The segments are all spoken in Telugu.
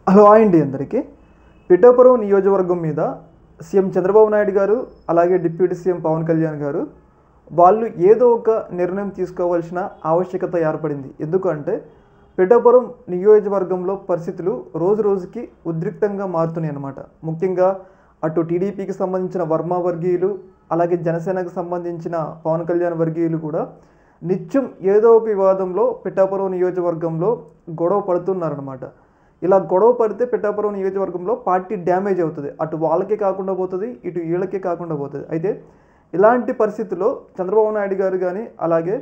హలో అండి అందరికీ. పిఠాపురం నియోజకవర్గం మీద సీఎం చంద్రబాబు నాయుడు గారు అలాగే డిప్యూటీ సీఎం పవన్ కళ్యాణ్ గారు వాళ్ళు ఏదో ఒక నిర్ణయం తీసుకోవాల్సిన ఆవశ్యకత ఏర్పడింది. ఎందుకంటే పిఠాపురం నియోజకవర్గంలో పరిస్థితులు రోజు రోజుకి ఉద్రిక్తంగా మారుతున్నాయి అన్నమాట. ముఖ్యంగా అటు టీడీపీకి సంబంధించిన వర్మ వర్గీయులు అలాగే జనసేనకు సంబంధించిన పవన్ కళ్యాణ్ వర్గీయులు కూడా నిత్యం ఏదో ఒక వివాదంలో పిఠాపురం నియోజకవర్గంలో గొడవ పడుతున్నారన్నమాట. ఇలా గొడవ పడితే పిఠాపురం నియోజకవర్గంలో పార్టీ డ్యామేజ్ అవుతుంది. అటు వాళ్ళకే కాకుండా పోతుంది, ఇటు వీళ్ళకే కాకుండా పోతుంది. అయితే ఇలాంటి పరిస్థితుల్లో చంద్రబాబు నాయుడు గారు కానీ అలాగే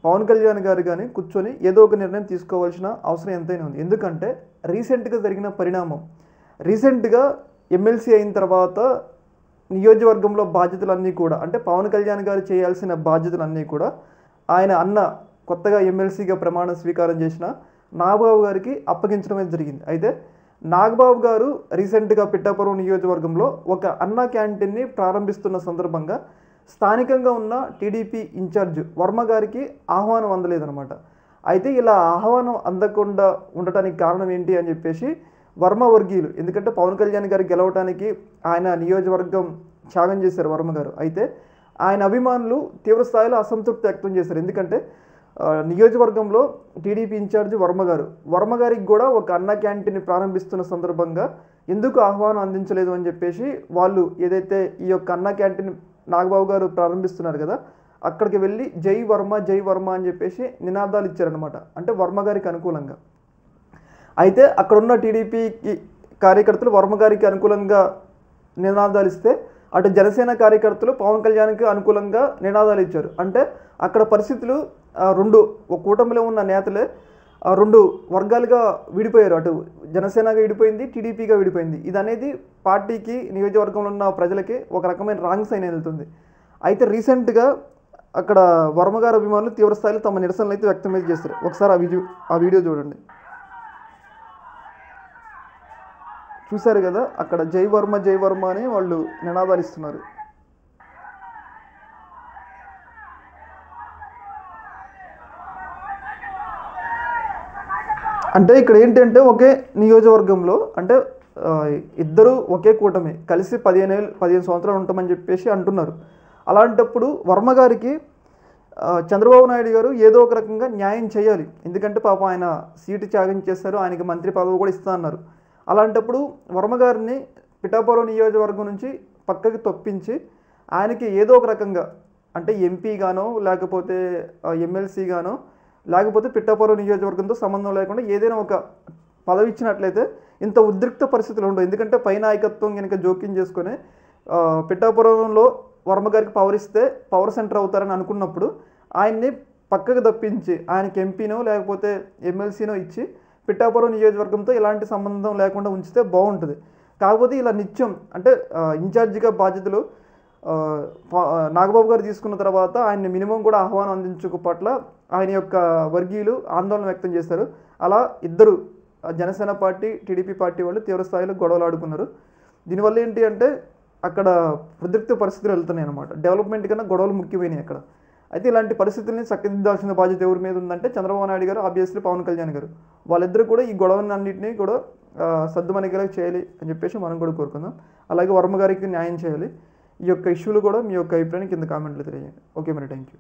పవన్ కళ్యాణ్ గారు కానీ కూర్చొని ఏదో ఒక నిర్ణయం తీసుకోవాల్సిన అవసరం ఎంతైనా ఉంది. ఎందుకంటే రీసెంట్గా జరిగిన పరిణామం, రీసెంట్గా ఎమ్మెల్సీ అయిన తర్వాత నియోజకవర్గంలో బాధ్యతలన్నీ కూడా అంటే పవన్ కళ్యాణ్ గారు చేయాల్సిన బాధ్యతలన్నీ కూడా ఆయన అన్న కొత్తగా ఎమ్మెల్సీగా ప్రమాణ స్వీకారం చేసిన నాగబాబు గారికి అప్పగించడమే జరిగింది. అయితే నాగబాబు గారు రీసెంట్గా పిఠాపురం నియోజకవర్గంలో ఒక అన్న క్యాంటీన్ని ప్రారంభిస్తున్న సందర్భంగా స్థానికంగా ఉన్న టీడీపీ ఇన్ఛార్జ్ వర్మ గారికి ఆహ్వానం అందలేదన్నమాట. అయితే ఇలా ఆహ్వానం అందకుండా ఉండటానికి కారణం ఏంటి అని చెప్పేసి వర్మ వర్గీయులు, ఎందుకంటే పవన్ కళ్యాణ్ గారు గెలవడానికి ఆయన నియోజకవర్గం త్యాగం చేశారు వర్మ గారు. అయితే ఆయన అభిమానులు తీవ్రస్థాయిలో అసంతృప్తి వ్యక్తం చేశారు. ఎందుకంటే నియోజకవర్గంలో టీడీపీ ఇన్ఛార్జ్ వర్మ గారికి కూడా ఒక అన్న క్యాంటీన్ ప్రారంభిస్తున్న సందర్భంగా ఎందుకు ఆహ్వానం అందించలేదు అని చెప్పేసి వాళ్ళు ఏదైతే ఈ యొక్క అన్న క్యాంటీన్ నాగబాబు గారు ప్రారంభిస్తున్నారు కదా, అక్కడికి వెళ్ళి జై వర్మ అని చెప్పేసి నినాదాలు ఇచ్చారనమాట, అంటే వర్మ గారికి అనుకూలంగా. అయితే అక్కడున్న టీడీపీకి కార్యకర్తలు వర్మ గారికి అనుకూలంగా నినాదాలు ఇస్తే అటు జనసేన కార్యకర్తలు పవన్ కళ్యాణ్కి అనుకూలంగా నినాదాలు ఇచ్చారు. అంటే అక్కడ పరిస్థితులు ఒక కూటమిలో ఉన్న నేతలే రెండు వర్గాలుగా విడిపోయారు. అటు జనసేనగా విడిపోయింది, టీడీపీగా విడిపోయింది. ఇది అనేది పార్టీకి నియోజకవర్గంలో ఉన్న ప్రజలకి ఒక రకమైన రాంగ్ సైన్ వెళ్తుంది. అయితే రీసెంట్గా అక్కడ వర్మ గారి అభిమానులు తీవ్రస్థాయిలో తమ నిరసనలు అయితే వ్యక్తం చేస్తారు. ఒకసారి ఆ వీడియో చూడండి. చూశారు కదా, అక్కడ జై వర్మ అని వాళ్ళు నినాదాలు ఇస్తున్నారు. అంటే ఇక్కడ ఏంటంటే ఒకే నియోజకవర్గంలో అంటే ఇద్దరు ఒకే కూటమి కలిసి 15 సంవత్సరాలు ఉంటామని చెప్పేసి అంటున్నారు. అలాంటప్పుడు వర్మ గారికి చంద్రబాబు నాయుడు గారు ఏదో ఒక రకంగా న్యాయం చేయాలి. ఎందుకంటే పాపం ఆయన సీటు త్యాగం చేస్తారు, ఆయనకి మంత్రి పదవి కూడా ఇస్తా అన్నారు. అలాంటప్పుడు వర్మ గారిని పిఠాపురం నియోజకవర్గం నుంచి పక్కకి తప్పించి ఆయనకి ఏదో ఒక రకంగా అంటే ఎంపీగానో లేకపోతే ఎమ్మెల్సీగానో లేకపోతే పిఠాపురం నియోజకవర్గంతో సంబంధం లేకుండా ఏదైనా ఒక పదవి ఇచ్చినట్లయితే ఇంత ఉద్రిక్త పరిస్థితులు ఉండవు. ఎందుకంటే పై నాయకత్వం కనుక జోక్యం చేసుకొని పిఠాపురంలో వర్మ గారికి పవర్ ఇస్తే పవర్ సెంటర్ అవుతారని అనుకున్నప్పుడు ఆయన్ని పక్కకు తప్పించి ఆయనకి ఎంపీనో లేకపోతే ఎమ్మెల్సీనో ఇచ్చి పిఠాపురం నియోజకవర్గంతో ఎలాంటి సంబంధం లేకుండా ఉంచితే బాగుంటుంది. కాకపోతే ఇలా నిత్యం అంటే ఇన్ఛార్జిగా బాధ్యతలు నాగబాబు గారు తీసుకున్న తర్వాత ఆయన్ని మినిమం కూడా ఆహ్వానం అందించక పట్ల ఆయన యొక్క వర్గీయులు ఆందోళన వ్యక్తం చేశారు. అలా ఇద్దరు జనసేన పార్టీ టీడీపీ పార్టీ వాళ్ళు తీవ్రస్థాయిలో గొడవలు ఆడుకున్నారు. దీనివల్ల ఏంటి అంటే అక్కడ ఉద్రిక్త పరిస్థితులు వెళ్తున్నాయి అన్నమాట. డెవలప్మెంట్ కన్నా గొడవలు ముఖ్యమైనవి అక్కడ. అయితే ఇలాంటి పరిస్థితుల్ని చక్కదిద్దాల్సిన బాధ్యత ఎవరి మీద ఉందంటే చంద్రబాబు నాయుడు గారు, ఆబ్వియస్లీ పవన్ కళ్యాణ్ గారు. వాళ్ళిద్దరూ కూడా ఈ గొడవలన్నింటినీ కూడా సద్దుమణిగేలా చేయాలి అని చెప్పేసి మనం కూడా కోరుకుందాం. అలాగే వర్మ గారికి న్యాయం చేయాలి. ఈ యొక్క ఇష్యూలు కూడా మీ యొక్క అభిప్రాయాన్ని కింద కామెంట్లు తెలియజేయండి. ఓకే మరి, థ్యాంక్ యూ.